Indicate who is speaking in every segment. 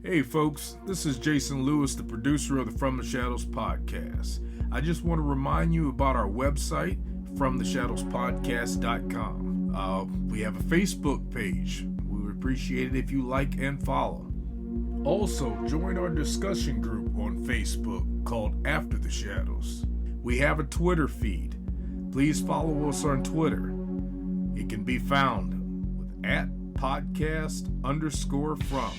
Speaker 1: Hey folks, this is Jason Lewis, the producer of the From the Shadows podcast. I just want to remind you about our website, fromtheshadowspodcast.com. We have a Facebook page. We would appreciate it if you like and follow. Also, join our discussion group on Facebook called After the Shadows. We have a Twitter feed. Please follow us on Twitter. It can be found with @podcast_from.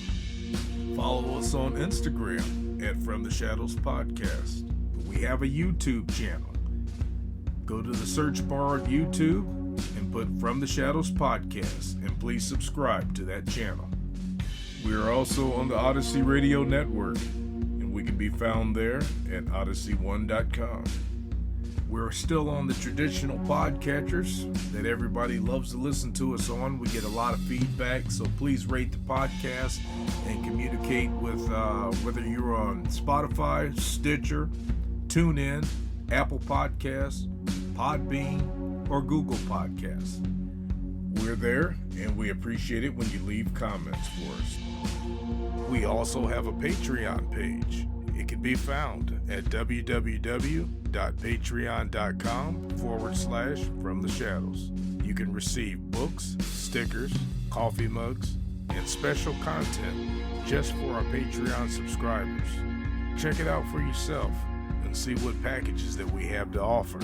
Speaker 1: Follow us on Instagram at From the Shadows Podcast. We have a YouTube channel. Go to the search bar at YouTube and put From the Shadows Podcast, and please subscribe to that channel. We are also on the Odyssey Radio Network, and we can be found there at odyssey1.com. We're still on the traditional podcatchers that everybody loves to listen to us on. We get a lot of feedback, so please rate the podcast and communicate with whether you're on Spotify, Stitcher, TuneIn, Apple Podcasts, Podbean, or Google Podcasts. We're there, and we appreciate it when you leave comments for us. We also have a Patreon page. It can be found at www.patreon.com/From the Shadows. You can receive books, stickers, coffee mugs, and special content just for our Patreon subscribers. Check it out for yourself and see what packages that we have to offer.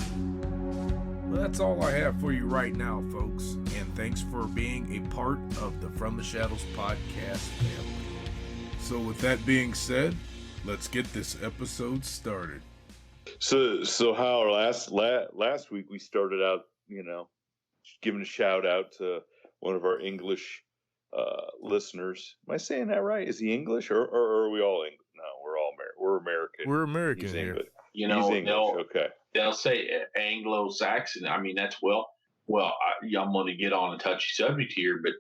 Speaker 1: Well, that's all I have for you right now, folks, and thanks for being a part of the From the Shadows podcast family. So with that being said, let's get this episode started.
Speaker 2: So how last week we started out, giving a shout out to one of our English listeners. Am I saying that right? Is he English or are we all English? No, we're American.
Speaker 1: We're American here.
Speaker 2: English. He's English.
Speaker 3: They'll say Anglo-Saxon. I mean, that's I'm going to get on a touchy subject here, but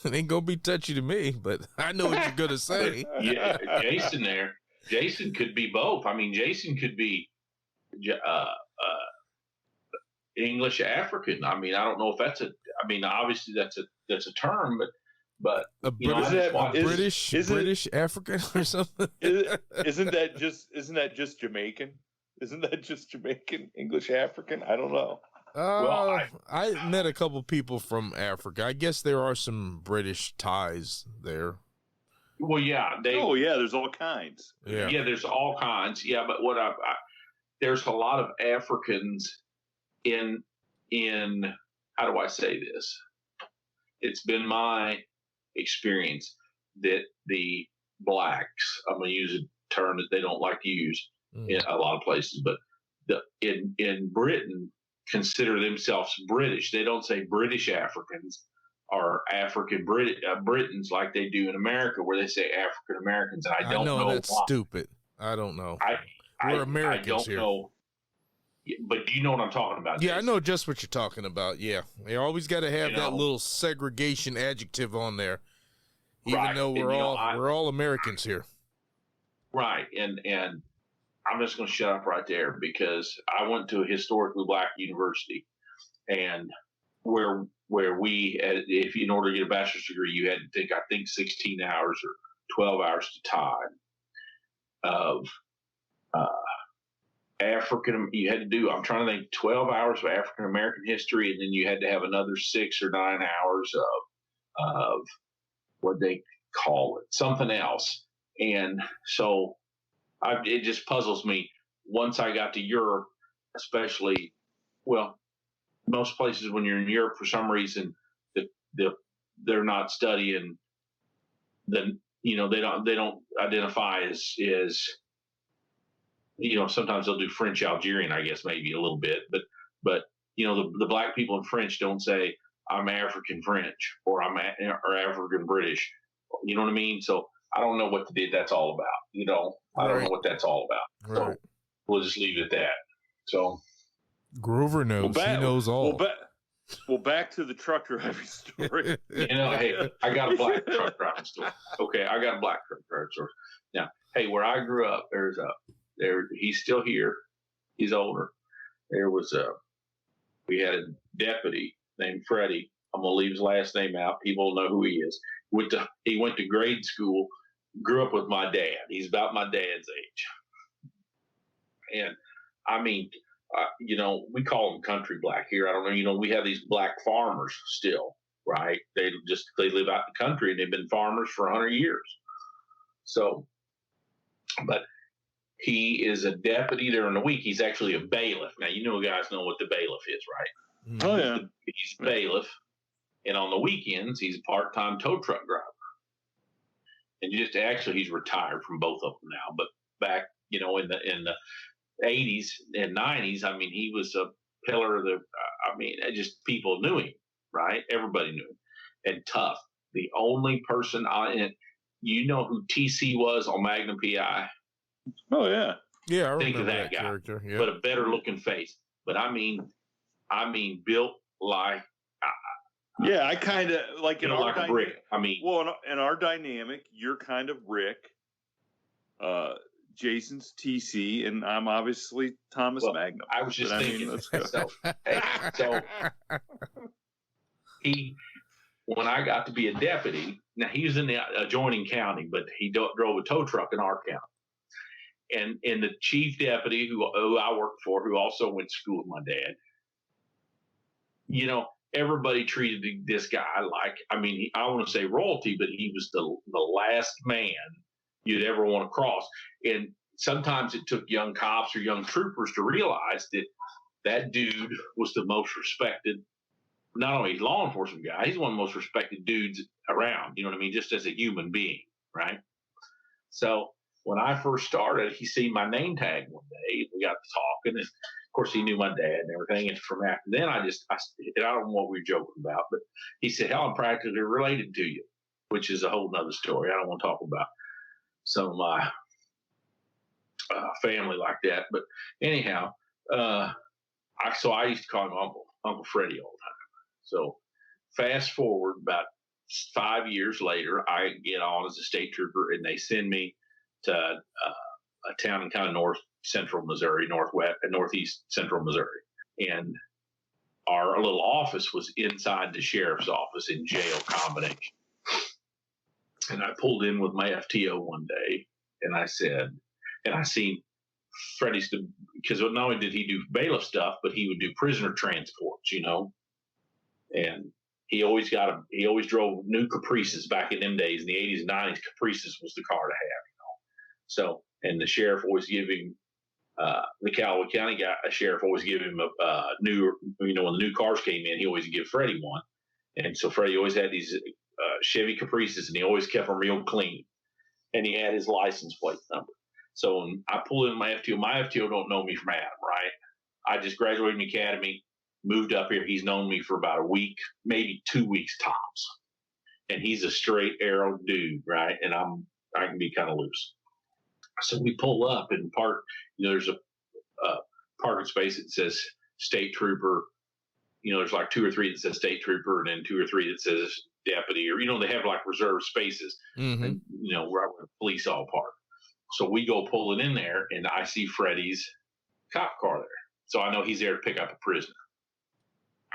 Speaker 1: it ain't gonna be touchy to me. But I know what you're gonna say.
Speaker 3: Yeah, Jason could be both. I mean, Jason could be English African. I mean, I don't know if that's obviously that's a term, but
Speaker 1: British African or something.
Speaker 2: Isn't that just Jamaican? Isn't that just Jamaican English African? I don't know.
Speaker 1: I met a couple people from Africa. I guess there are some British ties there.
Speaker 3: Well, yeah.
Speaker 2: There's all kinds.
Speaker 3: Yeah, there's all kinds. Yeah, but there's a lot of Africans in how do I say this? It's been my experience that the blacks, I'm going to use a term that they don't like to use in a lot of places, but in Britain, consider themselves British. They don't say British Africans or African Britons like they do in America, where they say African Americans. And I don't know
Speaker 1: that's
Speaker 3: why.
Speaker 1: Stupid. I don't know.
Speaker 3: We're
Speaker 1: Americans
Speaker 3: I don't
Speaker 1: here.
Speaker 3: know. But do you know what I'm talking about?
Speaker 1: Yeah,
Speaker 3: Jason?
Speaker 1: I know just what you're talking about. Yeah, they always got to have that little segregation adjective on there, even though we're all Americans here. Right,
Speaker 3: and I'm just going to shut up right there because I went to a historically black university, and where we, if in order to get a bachelor's degree, you had to take, I think, 16 hours or 12 hours to time of African. You had to do, I'm trying to think, 12 hours of African American history, and then you had to have another 6 or 9 hours of what they call it, something else. And so it just puzzles me. Once I got to Europe, especially, most places when you're in Europe, for some reason, they're not studying they don't identify as sometimes they'll do French Algerian, I guess maybe a little bit, but the black people in French don't say I'm African French or or African British. You know what I mean? So I don't know what that's all about. I don't know what that's all about.
Speaker 1: Right.
Speaker 3: So we'll just leave it at that. So
Speaker 1: Grover knows. He knows all.
Speaker 2: Well, back to the truck driving story.
Speaker 3: Hey, I got a black truck driving story. Okay, I got a black truck driving story. Now, hey, where I grew up, he's still here. He's older. We had a deputy named Freddie. I'm going to leave his last name out. People know who he is. He went to grade school grew up with my dad. He's about my dad's age. And I mean, we call them country black here. I don't know. We have these black farmers still, right? They live out in the country and they've been farmers for 100 years. So, but he is a deputy during the week. He's actually a bailiff. Now, guys know what the bailiff is, right?
Speaker 2: Oh, yeah.
Speaker 3: He's a bailiff. And on the weekends, he's a part-time tow truck driver. And he's retired from both of them now. But back, in the 80s and 90s, I mean, he was a pillar of just people knew him, right? Everybody knew him. And tough. The only person who TC was on Magnum PI?
Speaker 2: Oh, yeah.
Speaker 1: Yeah, I
Speaker 3: think
Speaker 1: remember
Speaker 3: of that guy,
Speaker 1: character. Yeah.
Speaker 3: But a better looking face. But I mean, built like.
Speaker 2: Yeah, I kind of like in our
Speaker 3: like a brick. I mean,
Speaker 2: well, in our dynamic, you're kind of Rick. Jason's TC, and I'm obviously Thomas Magnum.
Speaker 3: I was just thinking.
Speaker 2: let's go.
Speaker 3: So when I got to be a deputy, now he was in the adjoining county, but he drove a tow truck in our county. And the chief deputy who I worked for, who also went to school with my dad, everybody treated this guy like, I want to say royalty, but he was the last man you'd ever want to cross. And sometimes it took young cops or young troopers to realize that dude was the most respected, not only law enforcement guy, he's one of the most respected dudes around, you know what I mean? Just as a human being, right? So when I first started, he seen my name tag one day. We got to talking, and of course he knew my dad and everything. And from after then, I don't know what we were joking about, but he said, "Hell, I'm practically related to you," which is a whole nother story. I don't want to talk about some of my family like that. But anyhow, I used to call him Uncle Freddie all the time. So fast forward about 5 years later, I get on as a state trooper, and they send me to a town in kind of north central Missouri, northeast central Missouri. And our little office was inside the sheriff's office in jail combination. And I pulled in with my FTO one day, and I said, and I seen Freddie's, because not only did he do bailiff stuff, but he would do prisoner transports, and he always drove new Caprices back in them days. In the 80s and 90s, Caprices was the car to have, So, and the sheriff always give him, the Callaway County sheriff always give him a new, when the new cars came in, he always give Freddie one. And so Freddie always had these Chevy Caprices, and he always kept them real clean. And he had his license plate number. So when I pull in my FTO don't know me from Adam, right? I just graduated from the academy, moved up here. He's known me for about a week, maybe 2 weeks tops. And he's a straight arrow dude, right? And I can be kind of loose. So we pull up and park. There's a parking space that says state trooper. There's like 2 or 3 that says state trooper, and then 2 or 3 that says deputy, or they have like reserved spaces.
Speaker 1: Mm-hmm.
Speaker 3: And, where the police all park. So we go pulling in there, and I see Freddie's cop car there. So I know he's there to pick up a prisoner.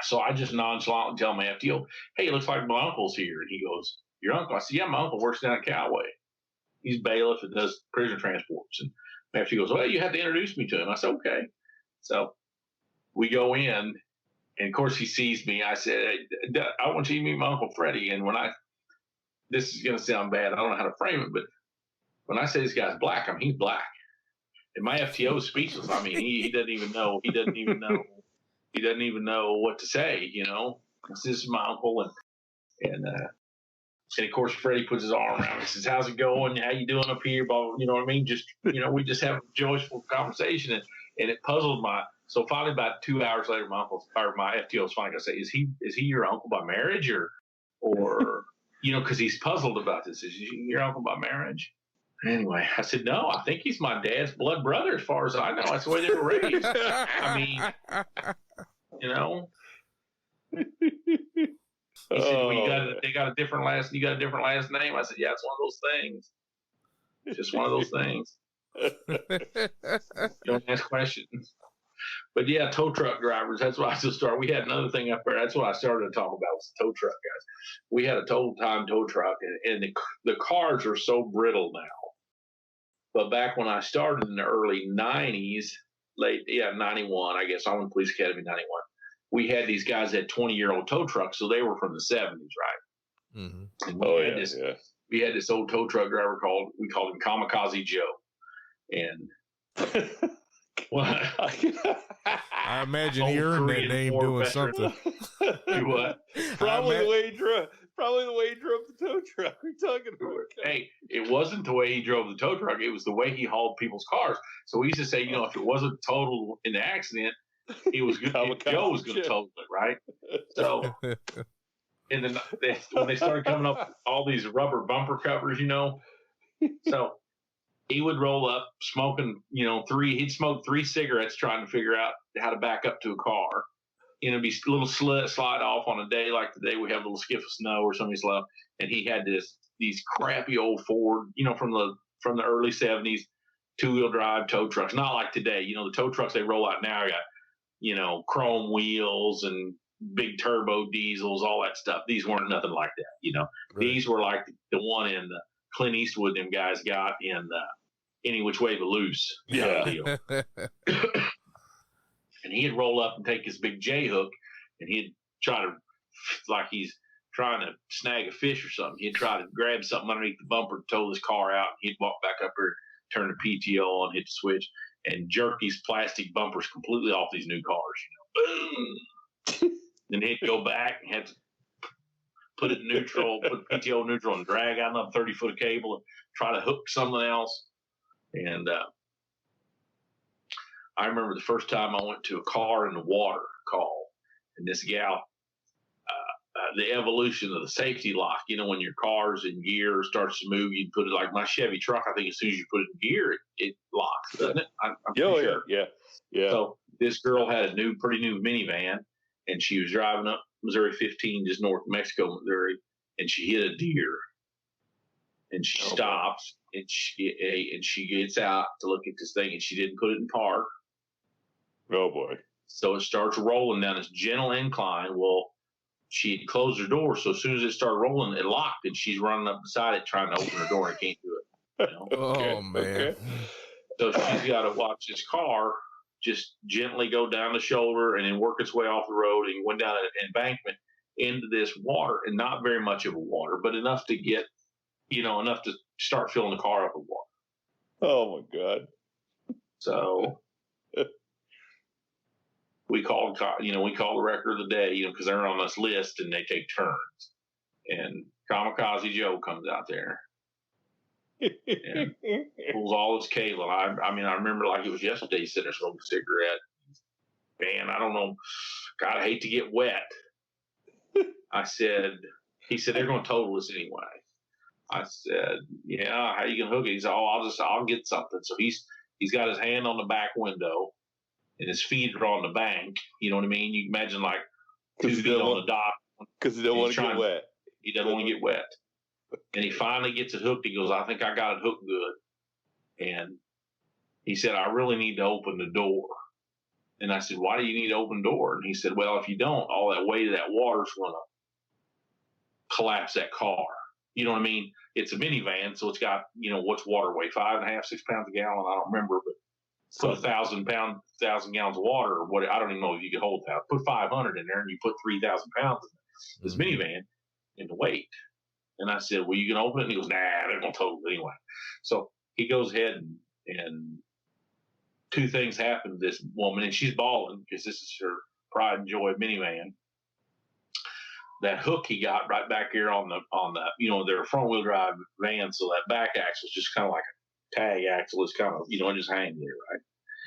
Speaker 3: So I just nonchalantly tell my FTO, "Hey, it looks like my uncle's here." And he goes, "Your uncle?" I said, "Yeah, my uncle works down at Callaway. He's bailiff and does prisoner transports." And after he goes, "Well, you have to introduce me to him." I said, "Okay." So we go in, and of course he sees me. I said, "Hey, I want you to meet my Uncle Freddie." And this is going to sound bad, I don't know how to frame it, but when I say this guy's black, he's black. And my FTO is speechless. He doesn't even know. He doesn't even know what to say. This is my uncle, and of course Freddie puts his arm around me. He says, "How's it going? How you doing up here?" Blah, you know what I mean? Just we just have a joyful conversation, and it puzzled my. So finally, about 2 hours later, my FTO is finally gonna say, "Is he your uncle by marriage or because he's puzzled about this? Is he your uncle by marriage?" Anyway, I said, "No, I think he's my dad's blood brother, as far as I know. That's the way they were raised." He said, "Well, you got a different last name." I said, "Yeah, it's one of those things. It's just one of those things. Don't ask questions." But yeah, tow truck drivers. That's why I just started. We had another thing up there. That's what I started to talk about was tow truck guys. We had a tow truck, and the cars are so brittle now. But back when I started in the early '90s, 91, I guess I went to Police Academy '91. We had these guys that 20-year-old tow trucks, so they were from the '70s, right?
Speaker 4: Mm-hmm.
Speaker 3: And we had this old tow truck driver we called him Kamikaze Joe, and well,
Speaker 4: I imagine he earned that name doing something.
Speaker 3: What?
Speaker 2: Probably the way he drove the tow truck. We're talking about.
Speaker 3: Hey, it wasn't the way he drove the tow truck; it was the way he hauled people's cars. So we used to say, if it wasn't total in the accident, he was good. Joe was going to total it, right? So, and then when they started coming up with all these rubber bumper covers, so he would roll up smoking, he'd smoke 3 cigarettes trying to figure out how to back up to a car. It'd be a little slide off on a day like today. We have a little skiff of snow or something slow, and he had these crappy old Ford, from the early '70s, 2-wheel drive tow trucks. Not like today, the tow trucks they roll out now got, chrome wheels and big turbo diesels, all that stuff. These weren't nothing like that, Right. These were like the one in the Clint Eastwood them guys got in Any Which Way But Loose.
Speaker 2: Yeah.
Speaker 3: Deal. And he'd roll up and take his big J hook, and he'd try to, like he's trying to snag a fish or something. He'd try to grab something underneath the bumper to tow his car out. And he'd walk back up here, turn the PTO on, hit the switch, and jerk these plastic bumpers completely off these new cars. Boom. Then he'd go back and had to put it in neutral, put PTO neutral, and drag out another 30-foot of cable and try to hook something else. And I remember the first time I went to a car in the water call, and this gal, the evolution of the safety lock, when your car's in gear, starts to move, you put it like my Chevy truck. I think as soon as you put it in gear, it locks, doesn't it? I'm sure.
Speaker 2: Yeah.
Speaker 3: So this girl had a pretty new minivan, and she was driving up Missouri 15 just north of Mexico, Missouri, and she hit a deer. And she stops, and she gets out to look at this thing, and she didn't put it in park.
Speaker 2: Oh boy!
Speaker 3: So it starts rolling down this gentle incline. Well, she had closed her door, so as soon as it started rolling, it locked, and she's running up beside it trying to open her door and can't do it.
Speaker 4: Oh man!
Speaker 2: Okay.
Speaker 3: So she's got to watch this car just gently go down the shoulder and then work its way off the road and went down an embankment into this water, and not very much of a water, but enough to get, enough to start filling the car up with water.
Speaker 2: Oh my God!
Speaker 3: So we called the record of the day, because they're on this list and they take turns. And Kamikaze Joe comes out there and pulls all his cable. I remember like it was yesterday. He sitting there smoking a cigarette. Man, I don't know. God, I hate to get wet. He said, they're going to total this anyway. I said, yeah, how you going to hook it? He said, I'll get something. So he's got his hand on the back window and his feet are on the bank. You know what I mean? You can imagine like 2 feet on the dock.
Speaker 2: Because he don't want to get wet.
Speaker 3: He doesn't want to get wet. And he finally gets it hooked. He goes, I think I got it hooked good. And he said, I really need to open the door. And I said, why do you need to open the door? And he said, well, if you don't, all that weight of that water's going to collapse that car. You know what I mean? It's a minivan, so it's got, what's water weigh? 5.5, 6 pounds a gallon? I don't remember, but put 1,000 gallons of water, or what? I don't even know if you could hold that. Put 500 in there, and you put 3,000 pounds in this minivan in the weight. And I said, well, you can open it? And he goes, nah, they're going to total it anyway. So he goes ahead and 2 things happen to this woman, and she's bawling because this is her pride and joy minivan. That hook he got right back here on the they're a front wheel drive van, so that back axle is just kind of like a tag axle. It's kind of, it just hangs there, right?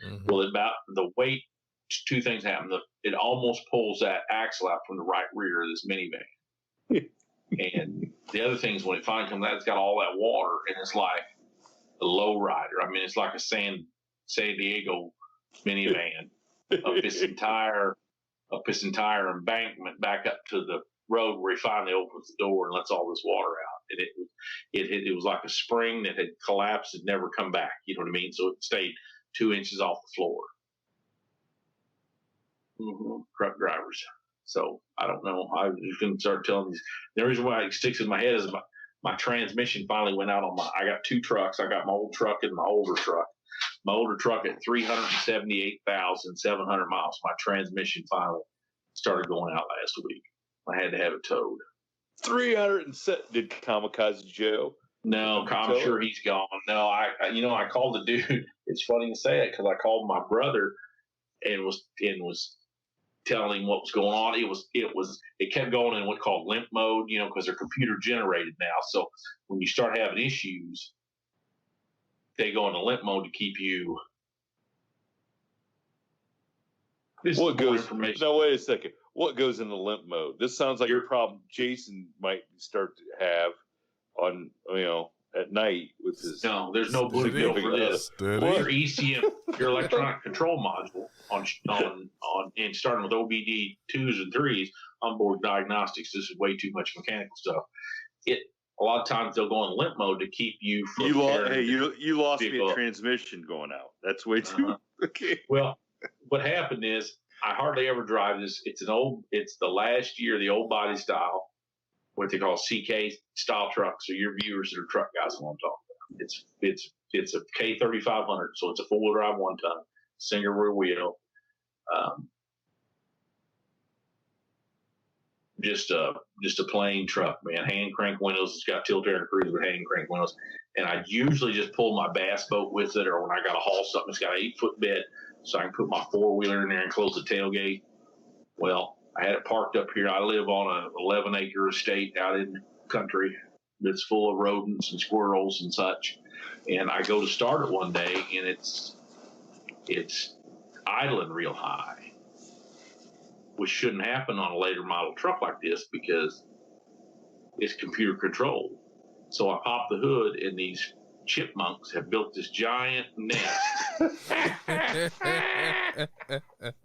Speaker 3: Mm-hmm. Well, about the weight, 2 things happen. It almost pulls that axle out from the right rear of this minivan. And the other thing is when it finally comes out, it's got all that water, and it's like a low rider. I mean, it's like a San Diego minivan up this entire embankment back up to the road where he finally opens the door and lets all this water out. And it was like a spring that had collapsed and never come back. You know what I mean? So it stayed 2 inches off the floor. truck drivers. So I don't know. I was going to start telling these. The reason why it sticks in my head is my transmission finally went out on I got two trucks. I got my old truck and my older truck. My older truck at 378,700 miles. My transmission finally started going out last week. I had to have it towed.
Speaker 2: 307. Did Kamikaze Joe?
Speaker 3: No, I'm sure he's gone. No, I called the dude. It's funny you say it because I called my brother and was telling him what was going on. It kept going in what's called limp mode, because they're computer generated now. So when you start having issues, they go into limp mode to keep you.
Speaker 2: What goes? Now wait a second. What goes into limp mode? This sounds like a problem Jason might start to have on at night with his.
Speaker 3: No, there's no Bluetooth for this. Your ECM, your electronic control module on and starting with OBD 2s and 3s onboard diagnostics. This is way too much mechanical stuff. A lot of times they'll go in limp mode to keep you from.
Speaker 2: You lost me a transmission going out. That's way too. Okay.
Speaker 3: Well, what happened is I hardly ever drive this. It's the last year, the old body style, what they call CK style trucks. So your viewers that are truck guys know what I'm talking about. It's a K3500, so it's a 4-wheel drive 1-ton, single rear wheel. Just a plain truck, man. Hand crank windows. It's got tilt air and cruise with hand crank windows. And I usually just pull my bass boat with it, or when I got to haul something, it's got an 8-foot bed, so I can put my 4-wheeler in there and close the tailgate. Well, I had it parked up here. I live on an 11-acre estate out in the country that's full of rodents and squirrels and such. And I go to start it one day, and it's idling real high, which shouldn't happen on a later model truck like this because it's computer controlled. So I pop the hood, and these chipmunks have built this giant nest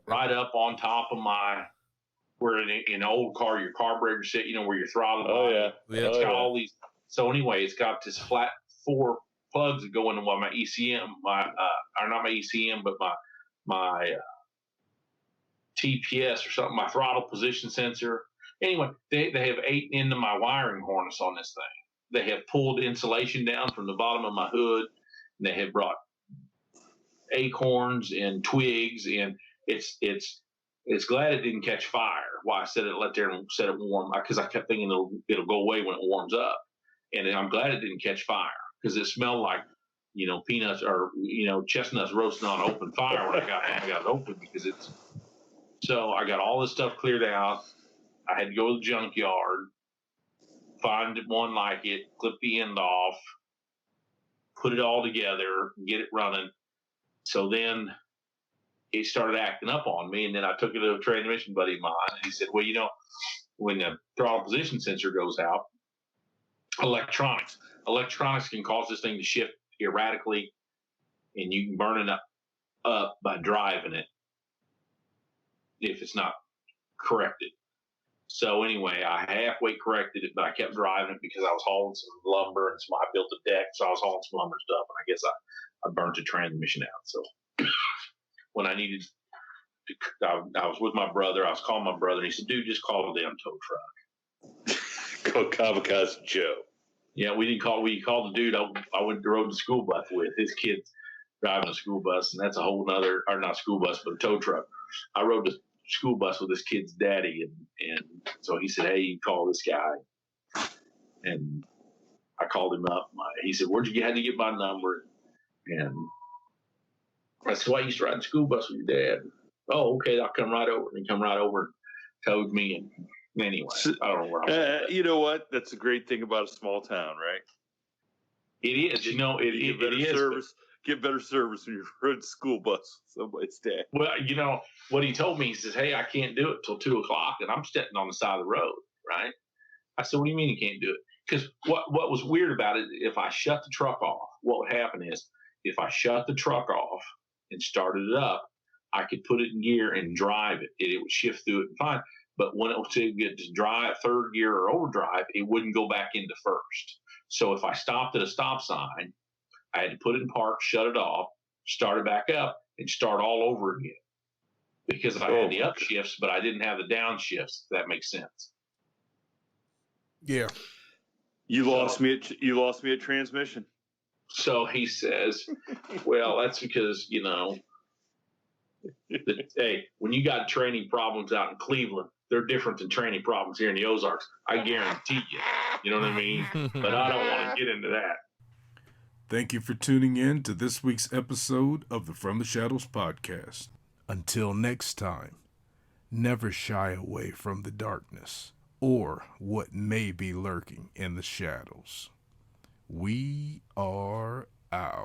Speaker 3: right up on top of where in an old car your carburetor sit, where your throttle.
Speaker 2: Oh yeah.
Speaker 3: It's got all these. So anyway, it's got this flat 4 plugs that go into my ECM, or not my ECM, but my TPS or something, my throttle position sensor. Anyway, they have 8 into my wiring harness on this thing. They have pulled insulation down from the bottom of my hood, and they have brought acorns and twigs, and it's glad it didn't catch fire. Why I set it let there and set it warm, because I kept thinking it'll go away when it warms up, and I'm glad it didn't catch fire because it smelled like peanuts or chestnuts roasting on open fire when I got it open because it's. So I got all this stuff cleared out. I had to go to the junkyard, find one like it, clip the end off, put it all together, get it running. So then it started acting up on me, and then I took it to a transmission buddy of mine, and he said, well, when the throttle position sensor goes out, electronics can cause this thing to shift erratically, and you can burn it up by driving it if it's not corrected. So anyway, I halfway corrected it, but I kept driving it because I was hauling some lumber and I built a deck, so I was hauling some lumber stuff, and I guess I burnt the transmission out. So when I needed to, I was with my brother. I was calling my brother, and he said, "Dude, just call the damn tow truck."
Speaker 2: Call Kamikaze Joe.
Speaker 3: Yeah, we didn't call. We called the dude I went to rode the school bus with. His kid's driving a school bus, and that's a whole nother, or not school bus, but a tow truck. I rode the school bus with this kid's daddy, and so he said, "Hey, you call this guy," and I called him up. He said, "Where'd you get? How did you get my number?" And I said, "Well, I used to ride the school bus with your dad." "Oh, okay, I'll come right over." And he come right over and towed me. And anyway, I don't know where I'm
Speaker 2: you know what? That's a great thing about a small town, right?
Speaker 3: It is. It is.
Speaker 2: Service. Get better service when you're running school bus with somebody's dad.
Speaker 3: Well, what he told me, he says, "Hey, I can't do it till 2:00," and I'm sitting on the side of the road, right? I said, "What do you mean you can't do it?" Because what was weird about it, if I shut the truck off, what would happen is, if I shut the truck off and started it up, I could put it in gear and drive it. It would shift through it and fine. But when it was to get to drive third gear or overdrive, it wouldn't go back into first. So if I stopped at a stop sign, I had to put it in park, shut it off, start it back up, and start all over again. because I had the up shifts, but I didn't have the down shifts. If that makes sense.
Speaker 4: Yeah.
Speaker 2: You lost me at transmission.
Speaker 3: So he says, well, that's because, hey, when you got training problems out in Cleveland, they're different than training problems here in the Ozarks. I guarantee you. You know what I mean? But I don't want to get into that.
Speaker 1: Thank you for tuning in to this week's episode of the From the Shadows podcast. Until next time, never shy away from the darkness or what may be lurking in the shadows. We are out.